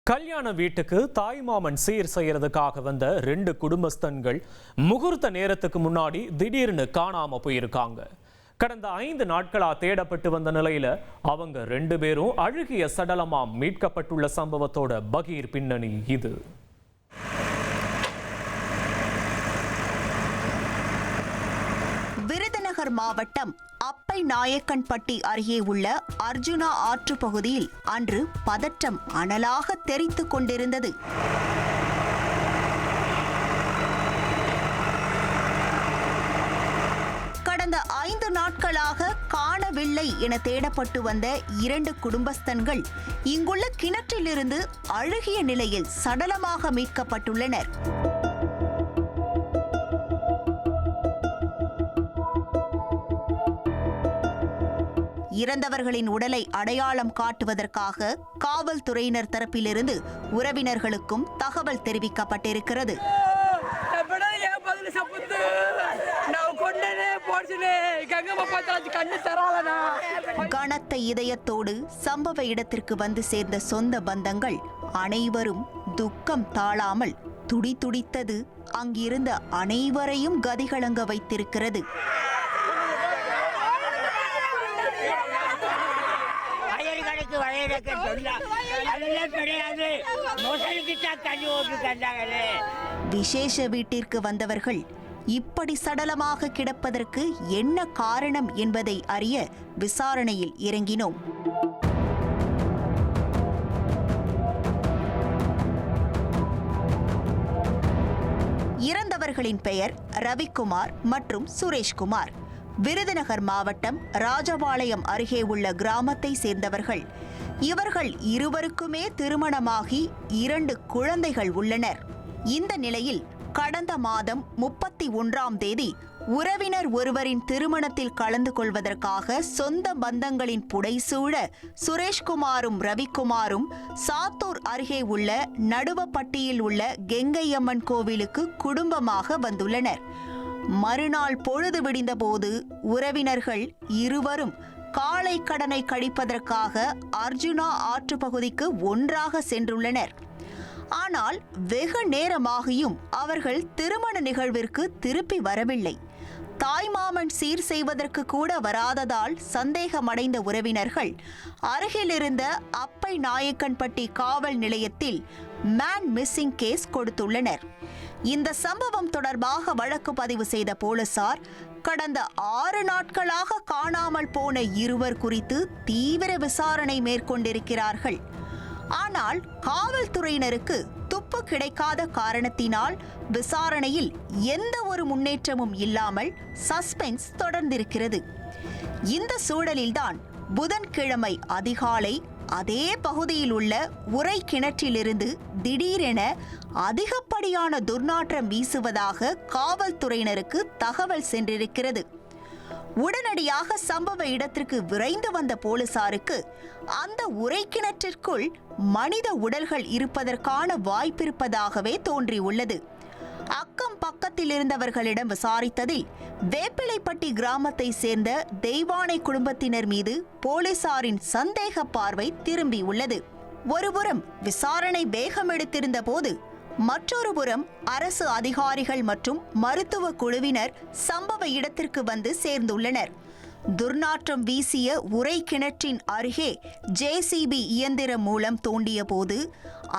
கல்யாண வீட்டுக்கு தாய்மாமன் சீர் செய்யறதுக்காக வந்த 2 குடும்பஸ்தன்கள் முகூர்த்த நேரத்துக்கு முன்னாடி திடீர்னு காணாம போயிருக்காங்க. கடந்த 5 நாட்களா தேடப்பட்டு வந்த நிலையில அவங்க 2 பேரும் அழுகிய சடலமா மீட்கப்பட்டுள்ள சம்பவத்தோட பகீர் பின்னணி இது. விருதுநகர் மாவட்டம் அப்பை நாயக்கன்பட்டி அருகே உள்ள அர்ஜுனா ஆற்று பகுதியில் அன்று பதற்றம் அனலாக தெரித்துக் கொண்டிருந்தது. கடந்த 5 நாட்களாக காணவில்லை என தேடப்பட்டு வந்த 2 குடும்பஸ்தன்கள் இங்குள்ள கிணற்றிலிருந்து அழுகிய நிலையில் சடலமாக மீட்கப்பட்டுள்ளனர். இறந்தவர்களின் உடலை அடையாளம் காட்டுவதற்காக காவல்துறையினர் தரப்பிலிருந்து உறவினர்களுக்கும் தகவல் தெரிவிக்கப்பட்டிருக்கிறது. கனத்த இதயத்தோடு சம்பவ இடத்திற்கு வந்து சேர்ந்த சொந்த பந்தங்கள் அனைவரும் துக்கம் தாழாமல் துடிதுடித்தது அங்கிருந்த அனைவரையும் கதிகலங்க வைத்திருக்கிறது. விசேஷ வீட்டிற்கு வந்தவர்கள் இப்படி சடலமாக கிடப்பதற்கு என்ன காரணம் என்பதை அறிய விசாரணையில் இறங்கினோம். இறந்தவர்களின் பெயர் ரவிக்குமார் மற்றும் சுரேஷ்குமார். விருதுநகர் மாவட்டம் ராஜபாளையம் அருகே உள்ள கிராமத்தை சேர்ந்தவர்கள். இவர்கள் இருவருக்குமே திருமணமாகி 2 குழந்தைகள் உள்ளனர். இந்த நிலையில் கடந்த மாதம் 31ஆம் தேதி உறவினர் ஒருவரின் திருமணத்தில் கலந்து கொள்வதற்காக சொந்த பந்தங்களின் புடைசூழ சுரேஷ்குமாரும் ரவிக்குமாரும் சாத்தூர் அருகே உள்ள நடுவப்பட்டியில் உள்ள கெங்கையம்மன் கோவிலுக்கு குடும்பமாக வந்துள்ளனர். மறுநாள் பொழுது விடிந்தபோது உறவினர்கள் இருவரும் காலை கடனை கழிப்பதற்காக அர்ஜுனா ஆற்று பகுதிக்கு ஒன்றாக சென்றுள்ளனர். ஆனால் வெகு நேரமாகியும் அவர்கள் திருமண நிகழ்விற்கு திருப்பி வரவில்லை. தாய்மாமன் சீர் செய்வதற்கு கூட வராததால் சந்தேகமடைந்த உறவினர்கள் அருகிலிருந்த அப்பை நாயக்கன்பட்டி காவல் நிலையத்தில் மேன் மிஸ்ஸிங் கேஸ் கொடுத்துள்ளனர். இந்த சம்பவம் தொடர்பாக வழக்கு பதிவு செய்த போலீசார் கடந்த 6 நாட்களாக காணாமல் போன இருவர் குறித்து தீவிர விசாரணை மேற்கொண்டிருக்கிறார்கள். ஆனால் காவல்துறையினருக்கு துப்பு கிடைக்காத காரணத்தினால் விசாரணையில் எந்த ஒரு முன்னேற்றமும் இல்லாமல் சஸ்பென்ஸ் தொடர்ந்திருக்கிறது. இந்த சூழலில்தான் புதன்கிழமை அதிகாலை அதே பகுதியில் உள்ள உறை கிணற்றிலிருந்து திடீரென அதிகப்படியான துர்நாற்றம் வீசுவதாக காவல்துறையினருக்கு தகவல் சென்றிருக்கிறது. உடனடியாக சம்பவ இடத்திற்கு விரைந்து வந்த போலீசாருக்கு அந்த உறை கிணற்றிற்குள் மனித உடல்கள் இருப்பதற்கான வாய்ப்பிருப்பதாகவே தோன்றியுள்ளது. அக்கம் பக்கத்தில் இருந்தவர்களிடம் விசாரித்ததில் வேப்பிலைப்பட்டி கிராமத்தை சேர்ந்த தெய்வானை குடும்பத்தினர் மீது போலீசாரின் சந்தேக பார்வை திரும்பியுள்ளது. ஒருபுறம் விசாரணை வேகம் எடுத்திருந்த போது மற்றொரு புறம் அரசு அதிகாரிகள் மற்றும் மருத்துவ குழுவினர் சம்பவ இடத்திற்கு வந்து சேர்ந்துள்ளனர். துர்நாற்றம் வீசிய உறை கிணற்றின் அருகே ஜேசிபி இயந்திரம் மூலம் தோண்டிய போது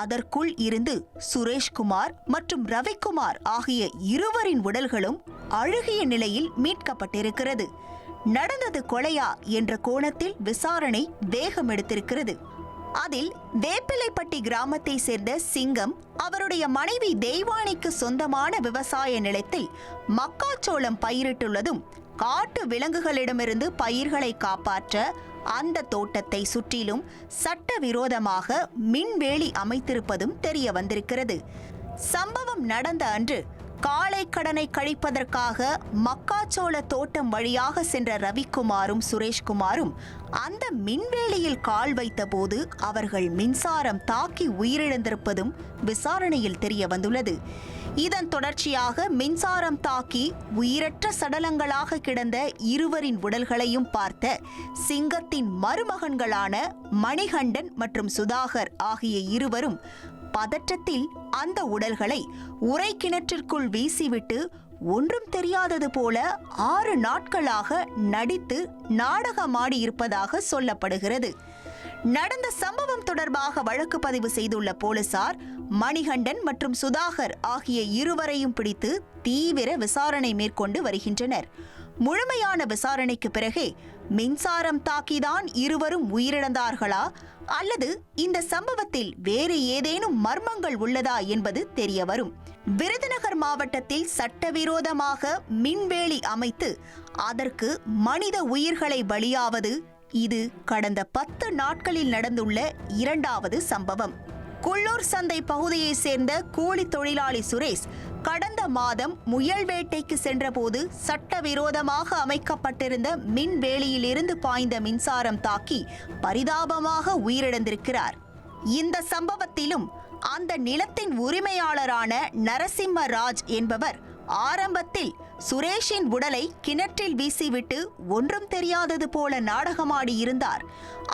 அதற்குள் இருந்து சுரேஷ்குமார் மற்றும் ரவிக்குமார் ஆகிய இருவரின் உடல்களும் அழுகிய நிலையில் மீட்கப்பட்டிருக்கிறது. நடந்தது கொலையா என்ற கோணத்தில் விசாரணை வேகம் எடுத்திருக்கிறது. அதில் வேப்பிலைப்பட்டி கிராமத்தை சேர்ந்த சிங்கம் அவருடைய மனைவி தெய்வானைக்கு சொந்தமான விவசாய நிலத்தில் மக்காச்சோளம் பயிரிட்டுள்ளதும் காட்டு விலங்குகளிடமிருந்து பயிர்களை காப்பாற்ற அந்த தோட்டத்தை சுற்றிலும் சட்டவிரோதமாக மின்வேலி அமைத்திருப்பதும் தெரிய வந்திருக்கிறது. சம்பவம் நடந்த அன்று காலை கடனை கழிப்பதற்காக மக்காச்சோள தோட்டம் வழியாக சென்ற ரவிக்குமாரும் சுரேஷ்குமாரும் அந்த மின்வேலியில் கால் வைத்தபோது அவர்கள் மின்சாரம் தாக்கி உயிரிழந்திருப்பதும் விசாரணையில் தெரிய வந்துள்ளது. இதன் தொடர்ச்சியாக மின்சாரம் தாக்கி உயிரற்ற சடலங்களாக கிடந்த இருவரின் உடல்களையும் பார்த்த சிங்கத்தின் மருமகன்களான மணிகண்டன் மற்றும் சுதாகர் ஆகிய இருவரும் பதற்றத்தில் அந்த உடல்களை உறை கிணற்றிற்குள் வீசிவிட்டு ஒன்றும் தெரியாதது போல 6 நாட்களாக நடித்து நாடகமாடி இருப்பதாக சொல்லப்படுகிறது. நடந்த சம்பவம் தொடர்பாக வழக்கு பதிவு செய்துள்ள போலீசார் மணிகண்டன் மற்றும் சுதாகர் ஆகிய இருவரையும் பிடித்து தீவிர விசாரணை மேற்கொண்டு வருகின்றனர். முழுமையான விசாரணைக்கு பிறகே மின்சாரம் தாக்கிதான் இருவரும் உயிரிழந்தார்களா அல்லது இந்த சம்பவத்தில் வேறு ஏதேனும் மர்மங்கள் உள்ளதா என்பது தெரியவரும். விருதுநகர் மாவட்டத்தில் சட்டவிரோதமாக மின்வேலி அமைத்து அதற்கு மனித உயிர்களை பலியாவது இது கடந்த 10 நாட்களில் நடந்துள்ள 2வது சம்பவம். குள்ளூர் சந்தை பகுதியை சேர்ந்த கூலி தொழிலாளி சுரேஷ் கடந்த மாதம் முயல் வேட்டைக்கு சென்றபோது சட்டவிரோதமாக அமைக்கப்பட்டிருந்த மின்வேலியிலிருந்து பாய்ந்த மின்சாரம் தாக்கி பரிதாபமாக உயிரிழந்திருக்கிறார். இந்த சம்பவத்திலும் அந்த நிலத்தின் உரிமையாளரான நரசிம்ம ராஜ் என்பவர் ஆரம்பத்தில் சுரேஷின் உடலை கிணற்றில் வீசிவிட்டு ஒன்றும் தெரியாதது போல நாடகமாடி இருந்தார்.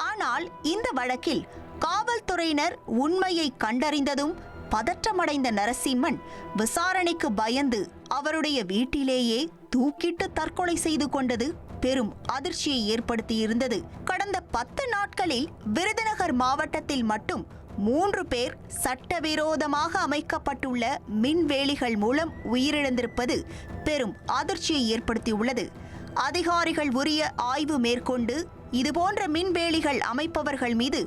ஆனால் இந்த வழக்கில் காவல்துறையினர் உண்மையை கண்டறிந்ததும் பதற்றமடைந்த நரசிம்மன் விசாரணைக்கு பயந்து அவருடைய வீட்டிலேயே தூக்கிட்டு தற்கொலை செய்து கொண்டது பெரும் அதிர்ச்சியை ஏற்படுத்தியிருந்தது. கடந்த 10 நாட்களில் விருதுநகர் மாவட்டத்தில் மட்டும் 3 பேர் சட்டவிரோதமாக அமைக்கப்பட்டுள்ள மின்வேலிகள் மூலம் உயிரிழந்திருப்பது பெரும் அதிர்ச்சியை ஏற்படுத்தியுள்ளது. அதிகாரிகள் உரிய ஆய்வு மேற்கொண்டு இதுபோன்ற மின்வேலிகள் அமைப்பவர்கள் மீது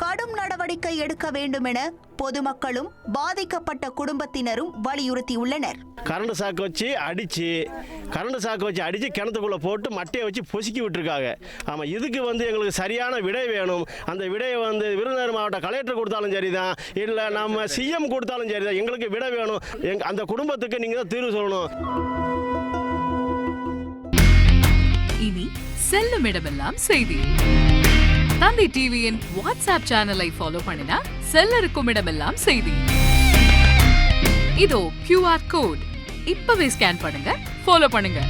கடும் நடவடிக்கை எடுக்க வேண்டும் என பொதுமக்களும் பாதிக்கப்பட்ட குடும்பத்தினரும் வலியுறுத்தியுள்ளனர். கரண்ட் சாக்கு வச்சு அடிச்சு கிணத்துக்குள்ள போட்டு மட்டையை வச்சு பொசுக்கி விட்டுருக்காங்க. ஆமாம், இதுக்கு எங்களுக்கு சரியான விடை வேணும். அந்த விடையை விருதுநகர் மாவட்ட கலெக்டர் கொடுத்தாலும் சரிதான், இல்லை நம்ம சிஎம் கொடுத்தாலும் சரிதான், எங்களுக்கு விடை வேணும். அந்த குடும்பத்துக்கு நீங்கள் தான் தீர்வு சொல்லணும். இனி செல்லும் இடமெல்லாம் செய்தி. தந்தி டிவியின் வாட்ஸ்அப் சேனலை ஃபாலோ பண்ணினா செல்ல இருக்கும் இடமெல்லாம் செய்தி. இதோ QR கோட் இப்பவே ஸ்கேன் பண்ணுங்க, ஃபாலோ பண்ணுங்க.